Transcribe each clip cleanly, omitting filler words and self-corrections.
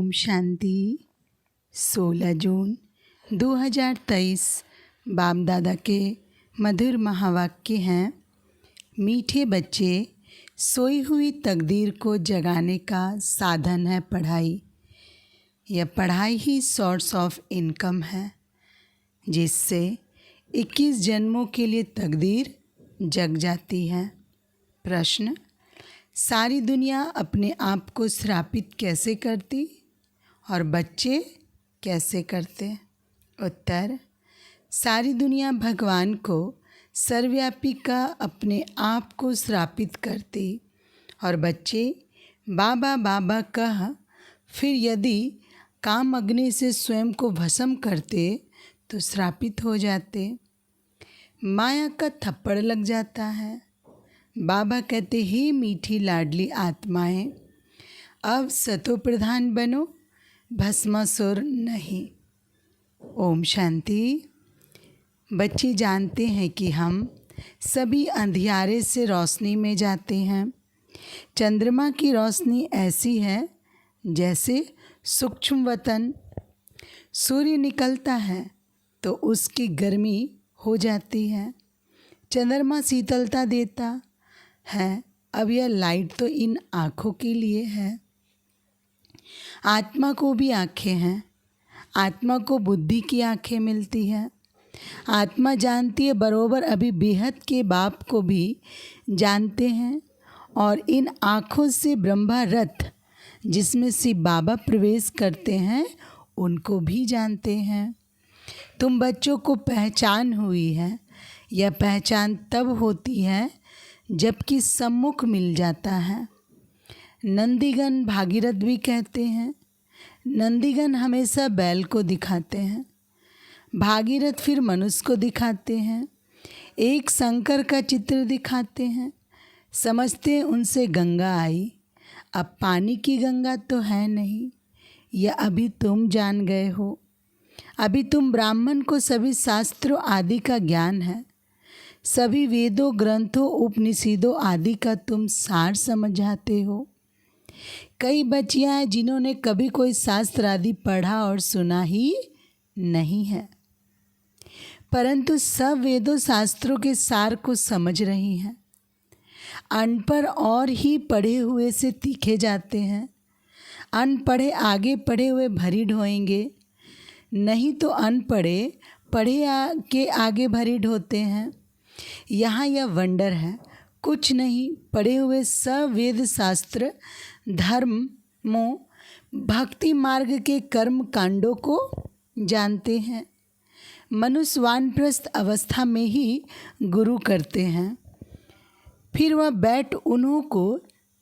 ओम शांति। 16 जून 2023 बाप दादा के मधुर महावाक्य हैं। मीठे बच्चे, सोई हुई तकदीर को जगाने का साधन है पढ़ाई। यह पढ़ाई ही सोर्स ऑफ इनकम है, जिससे 21 जन्मों के लिए तकदीर जग जाती है। प्रश्न: सारी दुनिया अपने आप को श्रापित कैसे करती और बच्चे कैसे करते? उत्तर: सारी दुनिया भगवान को सर्वव्यापी का अपने आप को श्रापित करती और बच्चे बाबा बाबा कह फिर यदि काम अग्नि से स्वयं को भस्म करते तो श्रापित हो जाते। माया का थप्पड़ लग जाता है। बाबा कहते ही मीठी लाडली आत्माएं, अब सतो प्रधान बनो, भस्मासुर नहीं। ओम शांति। बच्चे जानते हैं कि हम सभी अंधियारे से रोशनी में जाते हैं। चंद्रमा की रोशनी ऐसी है जैसे सूक्ष्म वतन। सूर्य निकलता है तो उसकी गर्मी हो जाती है। चंद्रमा शीतलता देता है। अब यह लाइट तो इन आँखों के लिए है। आत्मा को भी आँखें हैं। आत्मा को बुद्धि की आँखें मिलती है। आत्मा जानती है बरोबर, अभी बेहद के बाप को भी जानते हैं और इन आँखों से ब्रह्मा रथ जिसमें शिव बाबा प्रवेश करते हैं उनको भी जानते हैं। तुम बच्चों को पहचान हुई है। यह पहचान तब होती है जबकि सम्मुख मिल जाता है। नंदीगण भागीरथ भी कहते हैं। नंदीगण हमेशा बैल को दिखाते हैं, भागीरथ फिर मनुष्य को दिखाते हैं। एक शंकर का चित्र दिखाते हैं, समझते हैं उनसे गंगा आई। अब पानी की गंगा तो है नहीं, यह अभी तुम जान गए हो। अभी तुम ब्राह्मण को सभी शास्त्रों आदि का ज्ञान है। सभी वेदों, ग्रंथों, उपनिषदों आदि का तुम सार समझाते हो। कई बच्चियां हैं जिन्होंने कभी कोई शास्त्र आदि पढ़ा और सुना ही नहीं है, परंतु सब वेदों शास्त्रों के सार को समझ रही हैं। अनपढ़ और ही पढ़े हुए से तीखे जाते हैं। अनपढ़े आगे पढ़े हुए भरी ढोएंगे, नहीं तो अनपढ़े पढ़े के आगे भरी ढोते हैं। यहाँ यह वंडर है, कुछ नहीं पढ़े हुए सब वेद शास्त्र, धर्मों, भक्ति मार्ग के कर्म कांडों को जानते हैं। मनुष्य वानप्रस्थ अवस्था में ही गुरु करते हैं, फिर वह बैठ उन्हों को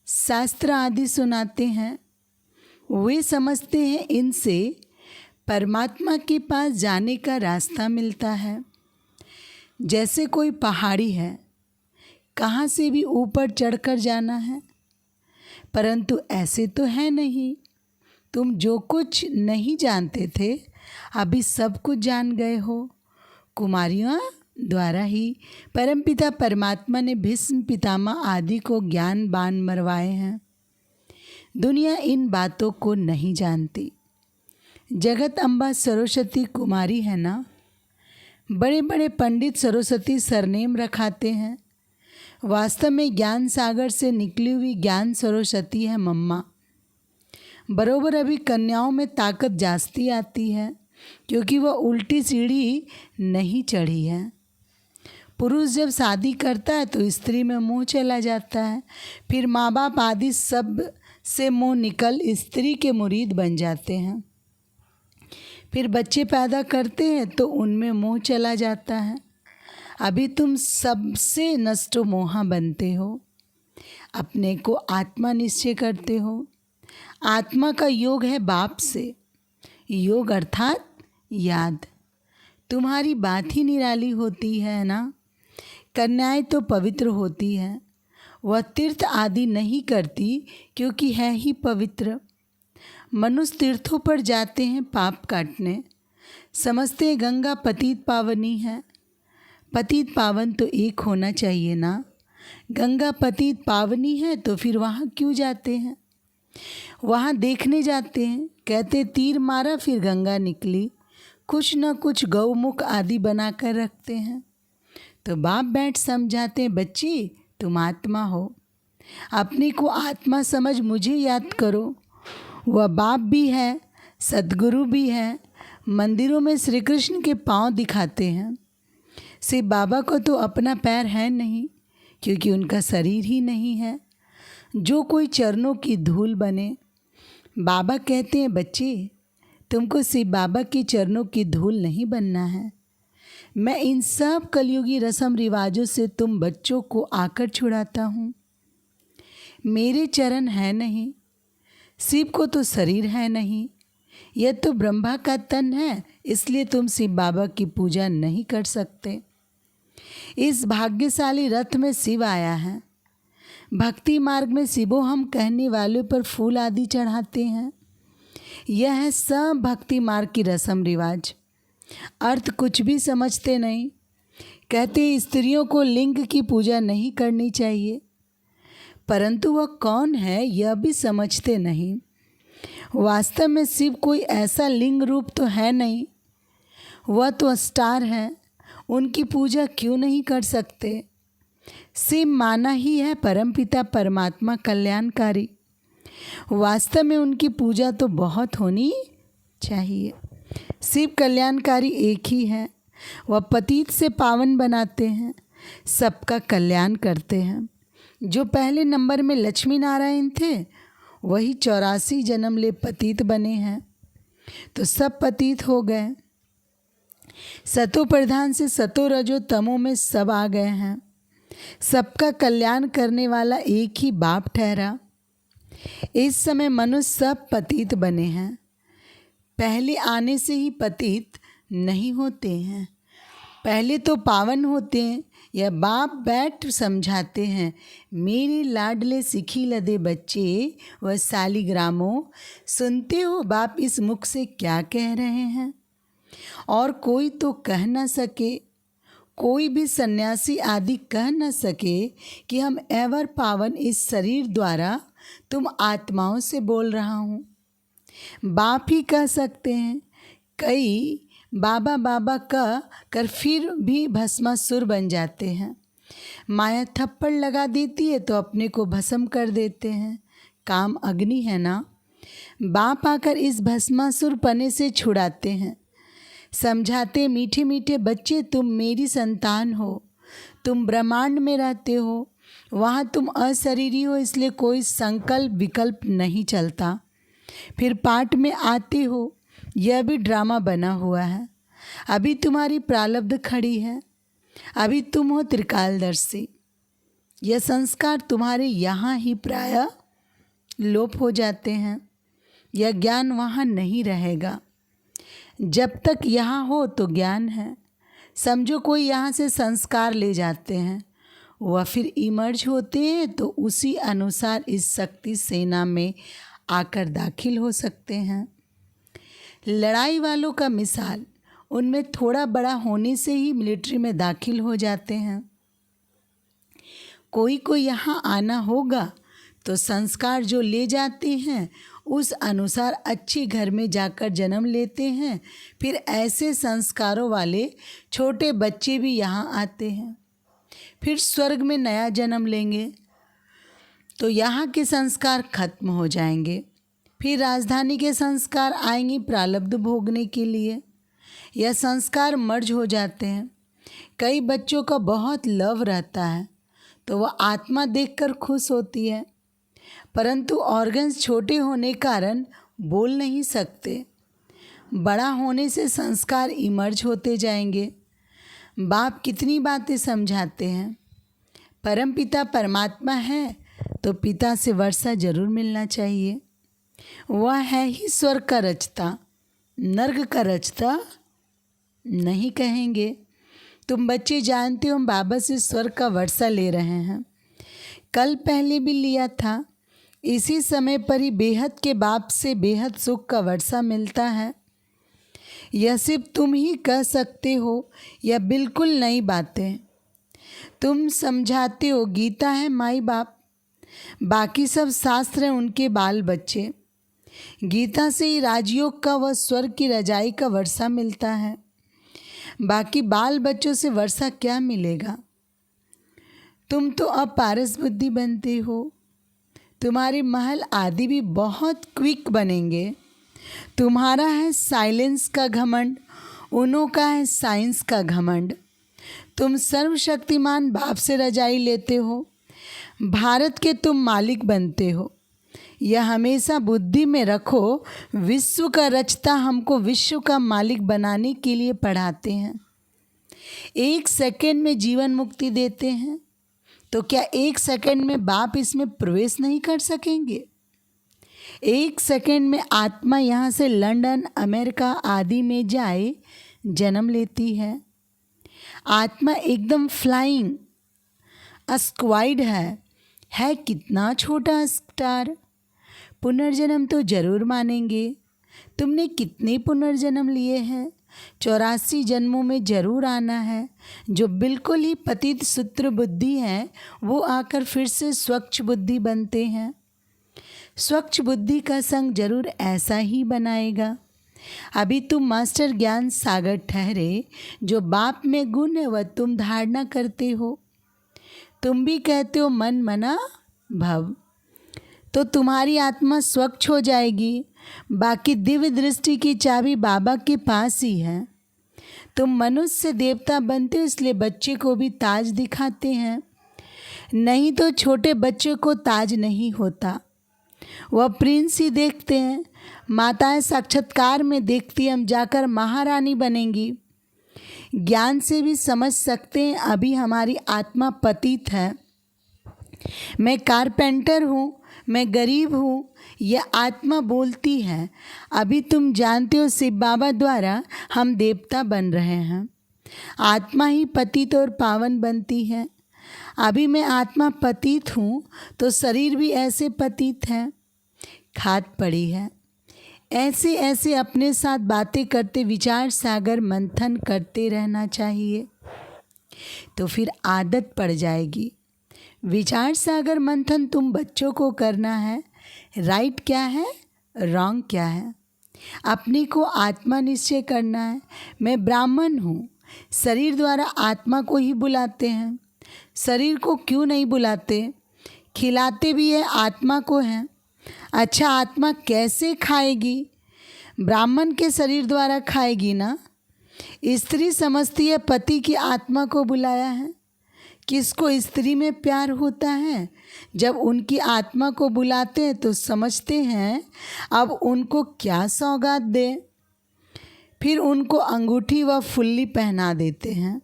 शास्त्र आदि सुनाते हैं। वे समझते हैं इनसे परमात्मा के पास जाने का रास्ता मिलता है। जैसे कोई पहाड़ी है, कहाँ से भी ऊपर चढ़कर जाना है, परंतु ऐसे तो है नहीं। तुम जो कुछ नहीं जानते थे अभी सब कुछ जान गए हो। कुमारियों द्वारा ही परमपिता परमात्मा ने भीष्म पितामह आदि को ज्ञान बाण मरवाए हैं। दुनिया इन बातों को नहीं जानती। जगत अम्बा सरस्वती कुमारी है ना। बड़े बड़े पंडित सरस्वती सरनेम रखाते हैं। वास्तव में ज्ञान सागर से निकली हुई ज्ञान सरस्वती है मम्मा। बरोबर अभी कन्याओं में ताकत जास्ती आती है, क्योंकि वह उल्टी सीढ़ी नहीं चढ़ी है। पुरुष जब शादी करता है तो स्त्री में मोह चला जाता है, फिर माँ बाप आदि सब से मोह निकल स्त्री के मुरीद बन जाते हैं। फिर बच्चे पैदा करते हैं तो उनमें मोह चला जाता है। अभी तुम सबसे नष्टो मोहा बनते हो। अपने को आत्मा निश्चय करते हो। आत्मा का योग है बाप से। योग अर्थात याद। तुम्हारी बात ही निराली होती है ना। कन्याएं तो पवित्र होती हैं। वह तीर्थ आदि नहीं करती क्योंकि है ही पवित्र। मनुष्य तीर्थों पर जाते हैं पाप काटने। समझते हैं गंगा पतित पावनी है। पतित पावन तो एक होना चाहिए ना। गंगा पतित पावनी है तो फिर वहाँ क्यों जाते हैं? वहाँ देखने जाते हैं, कहते तीर मारा फिर गंगा निकली, कुछ न कुछ गौमुख आदि बनाकर रखते हैं। तो बाप बैठ समझाते हैं, बच्ची तुम आत्मा हो, अपने को आत्मा समझ मुझे याद करो। वह बाप भी है, सद्गुरु भी है। मंदिरों में श्री कृष्ण के पाँव दिखाते हैं। शिव बाबा को तो अपना पैर है नहीं, क्योंकि उनका शरीर ही नहीं है जो कोई चरणों की धूल बने। बाबा कहते हैं, बच्चे तुमको शिव बाबा के चरणों की धूल नहीं बनना है। मैं इन सब कलयुगी रस्म रिवाजों से तुम बच्चों को आकर छुड़ाता हूँ। मेरे चरण है नहीं, शिव को तो शरीर है नहीं, यह तो ब्रह्मा का तन है, इसलिए तुम शिव बाबा की पूजा नहीं कर सकते। इस भाग्यशाली रथ में शिव आया है। भक्ति मार्ग में शिवो हम कहने वालों पर फूल आदि चढ़ाते हैं। यह है सब भक्ति मार्ग की रस्म रिवाज। अर्थ कुछ भी समझते नहीं। कहते स्त्रियों को लिंग की पूजा नहीं करनी चाहिए, परंतु वह कौन है यह भी समझते नहीं। वास्तव में शिव कोई ऐसा लिंग रूप तो है नहीं, वह तो स्टार है। उनकी पूजा क्यों नहीं कर सकते। शिव माना ही है परमपिता परमात्मा कल्याणकारी। वास्तव में उनकी पूजा तो बहुत होनी चाहिए। शिव कल्याणकारी एक ही है। वह पतित से पावन बनाते हैं, सबका कल्याण करते हैं। जो पहले नंबर में लक्ष्मी नारायण थे, वही 84 जन्म ले पतित बने हैं, तो सब पतित हो गए। सतो प्रधान से सतो रजो तमो में सब आ गए हैं। सबका कल्याण करने वाला एक ही बाप ठहरा। इस समय मनुष्य सब पतित बने हैं। पहले आने से ही पतित नहीं होते हैं, पहले तो पावन होते हैं। यह बाप बैठ समझाते हैं, मेरे लाडले सिखी लदे बच्चे व सालिग्रामों, सुनते हो बाप इस मुख से क्या कह रहे हैं। और कोई तो कह न सके, कोई भी सन्यासी आदि कह न सके कि हम एवर पावन इस शरीर द्वारा तुम आत्माओं से बोल रहा हूँ। बाप ही कह सकते हैं। कई बाबा बाबा कह कर फिर भी भस्मासुर बन जाते हैं। माया थप्पड़ लगा देती है तो अपने को भस्म कर देते हैं। काम अग्नि है ना। बाप आकर इस भस्मासुर पने से छुड़ाते हैं। समझाते, मीठे मीठे बच्चे तुम मेरी संतान हो, तुम ब्रह्मांड में रहते हो, वहाँ तुम अशरीरी हो, इसलिए कोई संकल्प विकल्प नहीं चलता। फिर पाठ में आते हो, यह भी ड्रामा बना हुआ है। अभी तुम्हारी प्रारब्ध खड़ी है, अभी तुम हो त्रिकालदर्शी। यह संस्कार तुम्हारे यहाँ ही प्रायः लोप हो जाते हैं। यह ज्ञान वहाँ नहीं रहेगा। जब तक यहाँ हो तो ज्ञान है। समझो कोई यहाँ से संस्कार ले जाते हैं, वह फिर इमर्ज होते हैं, तो उसी अनुसार इस शक्ति सेना में आकर दाखिल हो सकते हैं। लड़ाई वालों का मिसाल, उनमें थोड़ा बड़ा होने से ही मिलिट्री में दाखिल हो जाते हैं। कोई को यहाँ आना होगा तो संस्कार जो ले जाते हैं उस अनुसार अच्छे घर में जाकर जन्म लेते हैं। फिर ऐसे संस्कारों वाले छोटे बच्चे भी यहाँ आते हैं। फिर स्वर्ग में नया जन्म लेंगे तो यहाँ के संस्कार खत्म हो जाएंगे। फिर राजधानी के संस्कार आएंगे प्रारब्ध भोगने के लिए। यह संस्कार मर्ज हो जाते हैं। कई बच्चों का बहुत लव रहता है तो वह आत्मा देखकर खुश होती है, परंतु ऑर्गन्स छोटे होने कारण बोल नहीं सकते। बड़ा होने से संस्कार इमर्ज होते जाएंगे। बाप कितनी बातें समझाते हैं। परमपिता परमात्मा है तो पिता से वर्षा जरूर मिलना चाहिए। वह है ही स्वर्ग का रचता, नर्क का रचता नहीं कहेंगे। तुम बच्चे जानते हो, हम बाबा से स्वर्ग का वर्षा ले रहे हैं। कल पहले भी लिया था। इसी समय पर ही बेहद के बाप से बेहद सुख का वर्षा मिलता है। यह सिर्फ तुम ही कह सकते हो, यह बिल्कुल नई बातें तुम समझाते हो। गीता है माई बाप, बाकी सब शास्त्र हैं उनके बाल बच्चे। गीता से ही राजयोग का व स्वर्ग की रजाई का वर्षा मिलता है, बाकी बाल बच्चों से वर्षा क्या मिलेगा। तुम तो अब पारस बुद्धि बनते हो, तुम्हारे महल आदि भी बहुत क्विक बनेंगे। तुम्हारा है साइलेंस का घमंड, उन्हों का है साइंस का घमंड। तुम सर्वशक्तिमान बाप से रजाई लेते हो, भारत के तुम मालिक बनते हो। यह हमेशा बुद्धि में रखो, विश्व का रचता हमको विश्व का मालिक बनाने के लिए पढ़ाते हैं। 1 सेकंड में जीवन मुक्ति देते हैं, तो क्या 1 सेकंड में बाप इसमें प्रवेश नहीं कर सकेंगे? 1 सेकंड में आत्मा यहाँ से लंदन, अमेरिका आदि में जाए जन्म लेती है। आत्मा एकदम फ्लाइंग स्क्वाइड है कितना छोटा स्टार। पुनर्जन्म तो जरूर मानेंगे। तुमने कितने पुनर्जन्म लिए हैं? 84 जन्मों में जरूर आना है। जो बिल्कुल ही पतित सूत्र बुद्धि है वो आकर फिर से स्वच्छ बुद्धि बनते हैं। स्वच्छ बुद्धि का संग जरूर ऐसा ही बनाएगा। अभी तुम मास्टर ज्ञान सागर ठहरे, जो बाप में गुण है वह तुम धारणा करते हो। तुम भी कहते हो मन मना भव, तो तुम्हारी आत्मा स्वच्छ हो जाएगी। बाकी दिव्य दृष्टि की चाबी बाबा के पास ही है। तुम मनुष्य से देवता बनते हो, इसलिए बच्चे को भी ताज दिखाते हैं, नहीं तो छोटे बच्चे को ताज नहीं होता, वह प्रिंस ही देखते हैं। माताएं साक्षात्कार में देखती हम जाकर महारानी बनेंगी। ज्ञान से भी समझ सकते हैं अभी हमारी आत्मा पतित है। मैं कारपेंटर हूँ, मैं गरीब हूँ, यह आत्मा बोलती है। अभी तुम जानते हो शिव बाबा द्वारा हम देवता बन रहे हैं। आत्मा ही पतित और पावन बनती है। अभी मैं आत्मा पतित हूँ तो शरीर भी ऐसे पतित है, खाद पड़ी है। ऐसे ऐसे अपने साथ बातें करते विचार सागर मंथन करते रहना चाहिए, तो फिर आदत पड़ जाएगी। विचार सागर मंथन तुम बच्चों को करना है, राइट क्या है रॉन्ग क्या है। अपने को आत्मा निश्चय करना है। मैं ब्राह्मण हूँ, शरीर द्वारा आत्मा को ही बुलाते हैं। शरीर को क्यों नहीं बुलाते? खिलाते भी है आत्मा को है। अच्छा, आत्मा कैसे खाएगी? ब्राह्मण के शरीर द्वारा खाएगी ना। स्त्री समझती है पति की आत्मा को बुलाया है। किसको स्त्री में प्यार होता है? जब उनकी आत्मा को बुलाते हैं तो समझते हैं अब उनको क्या सौगात दे। फिर उनको अंगूठी व फुल्ली पहना देते हैं।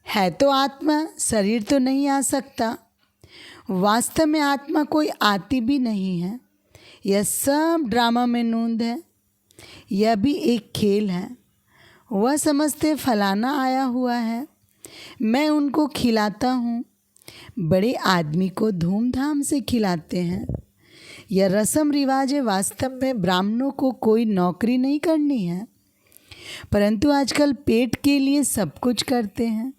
है तो आत्मा, शरीर तो नहीं आ सकता। वास्तव में आत्मा कोई आती भी नहीं है। यह सब ड्रामा में नूंद है। यह भी एक खेल है। वह समझते फलाना आया हुआ है, मैं उनको खिलाता हूँ। बड़े आदमी को धूमधाम से खिलाते हैं। यह रस्म रिवाज है। वास्तव में ब्राह्मणों को कोई नौकरी नहीं करनी है, परंतु आजकल पेट के लिए सब कुछ करते हैं।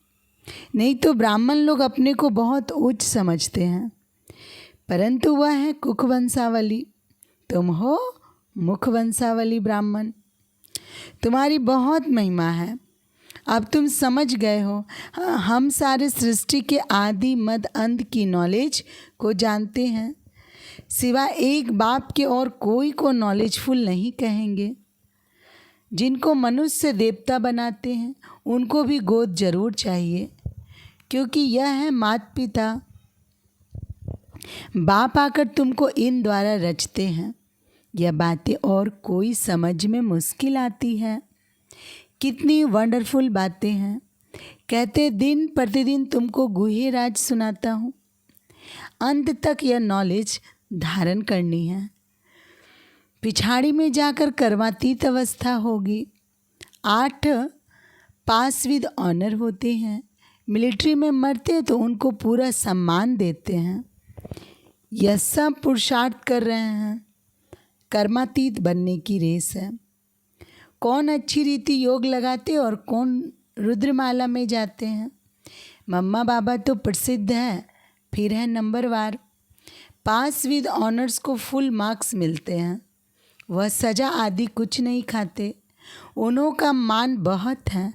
नहीं तो ब्राह्मण लोग अपने को बहुत उच्च समझते हैं, परंतु वह है कुख वंशावली। तुम हो मुख वंशावली ब्राह्मण। तुम्हारी बहुत महिमा है। अब तुम समझ गए हो। हम सारे सृष्टि के आदि मध्य अंत की नॉलेज को जानते हैं। सिवाय एक बाप के और कोई को नॉलेजफुल नहीं कहेंगे। जिनको मनुष्य से देवता बनाते हैं उनको भी गोद जरूर चाहिए, क्योंकि यह है माता पिता। बाप आकर तुमको इन द्वारा रचते हैं। यह बातें और कोई समझ में मुश्किल आती है। कितनी वंडरफुल बातें हैं। कहते दिन प्रतिदिन तुमको गुहे राज सुनाता हूँ। अंत तक यह नॉलेज धारण करनी है। पिछाड़ी में जाकर कर्मातीत अवस्था होगी। 8 पास विद ऑनर होते हैं। मिलिट्री में मरते हैं तो उनको पूरा सम्मान देते हैं। यह सब पुरुषार्थ कर रहे हैं। कर्मातीत बनने की रेस है। कौन अच्छी रीति योग लगाते और कौन रुद्रमाला में जाते हैं। मम्मा बाबा तो प्रसिद्ध है, फिर है नंबरवार। पास विद ऑनर्स को फुल मार्क्स मिलते हैं। वह सजा आदि कुछ नहीं खाते। उन्हों का मान बहुत है।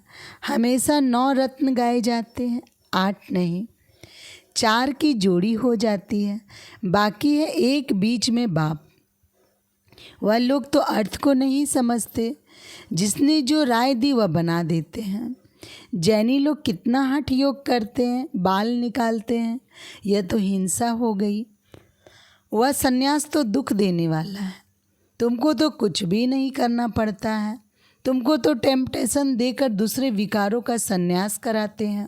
हमेशा 9 रत्न गाए जाते हैं, 8 नहीं। 4 की जोड़ी हो जाती है, बाकी है एक बीच में बाप। वह लोग तो अर्थ को नहीं समझते। जिसने जो राय दी वह बना देते हैं। जैनी लोग कितना हठ योग करते हैं, बाल निकालते हैं। यह तो हिंसा हो गई। वह सन्यास तो दुख देने वाला है। तुमको तो कुछ भी नहीं करना पड़ता है। तुमको तो टेम्पटेशन देकर दूसरे विकारों का सन्यास कराते हैं।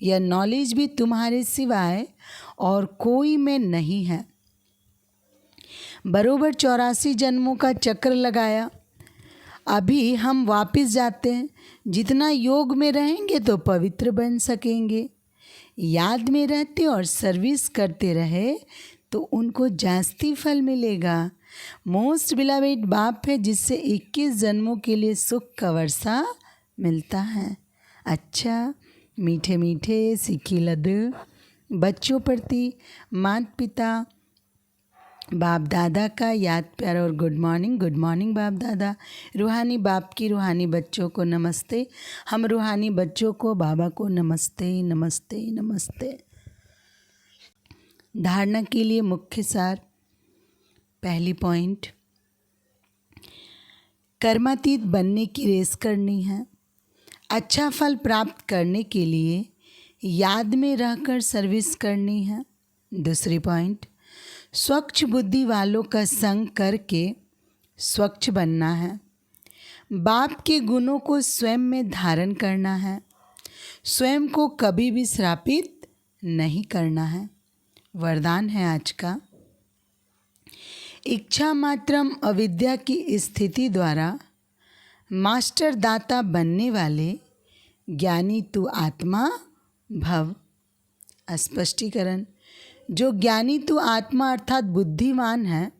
यह नॉलेज भी तुम्हारे सिवाय और कोई में नहीं है। बरोबर 84 जन्मों का चक्र लगाया। अभी हम वापस जाते हैं। जितना योग में रहेंगे तो पवित्र बन सकेंगे। याद में रहते और सर्विस करते रहे तो उनको जास्ती फल मिलेगा। मोस्ट बिलावेड बाप है जिससे 21 जन्मों के लिए सुख का वर्षा मिलता है। अच्छा, मीठे मीठे सीखी लड्डू बच्चों प्रति माता पिता बाप दादा का याद प्यार और गुड मॉर्निंग बाप दादा। रूहानी बाप की रूहानी बच्चों को नमस्ते। हम रूहानी बच्चों को बाबा को नमस्ते नमस्ते नमस्ते। धारणा के लिए मुख्य सार। पहली पॉइंट, कर्मातीत बनने की रेस करनी है। अच्छा फल प्राप्त करने के लिए याद में रहकर सर्विस करनी है। दूसरी पॉइंट, स्वच्छ बुद्धि वालों का संग करके स्वच्छ बनना है। बाप के गुणों को स्वयं में धारण करना है। स्वयं को कभी भी श्रापित नहीं करना है। वरदान है आज का, इच्छा मात्रम अविद्या की स्थिति द्वारा मास्टर दाता बनने वाले ज्ञानी तू आत्मा भव। स्पष्टीकरण, जो ज्ञानी तू आत्मा अर्थात बुद्धिमान है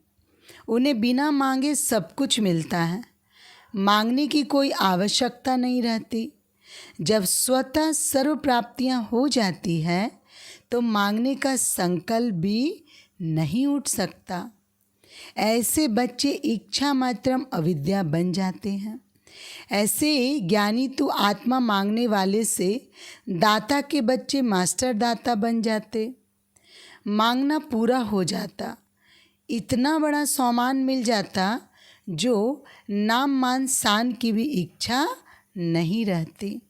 उन्हें बिना मांगे सब कुछ मिलता है। मांगने की कोई आवश्यकता नहीं रहती। जब स्वतः सर्व प्राप्तियाँ हो जाती है तो मांगने का संकल्प भी नहीं उठ सकता। ऐसे बच्चे इच्छा मात्रम अविद्या बन जाते हैं। ऐसे ज्ञानी तू आत्मा मांगने वाले से दाता के बच्चे मास्टर दाता बन जाते। मांगना पूरा हो जाता, इतना बड़ा सामान मिल जाता जो नाम मान शान की भी इच्छा नहीं रहती।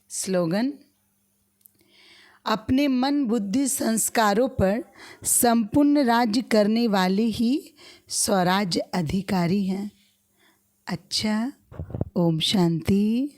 स्लोगन, अपने मन बुद्धि संस्कारों पर संपूर्ण राज्य करने वाले ही स्वराज्य अधिकारी हैं। अच्छा, ओम शांति।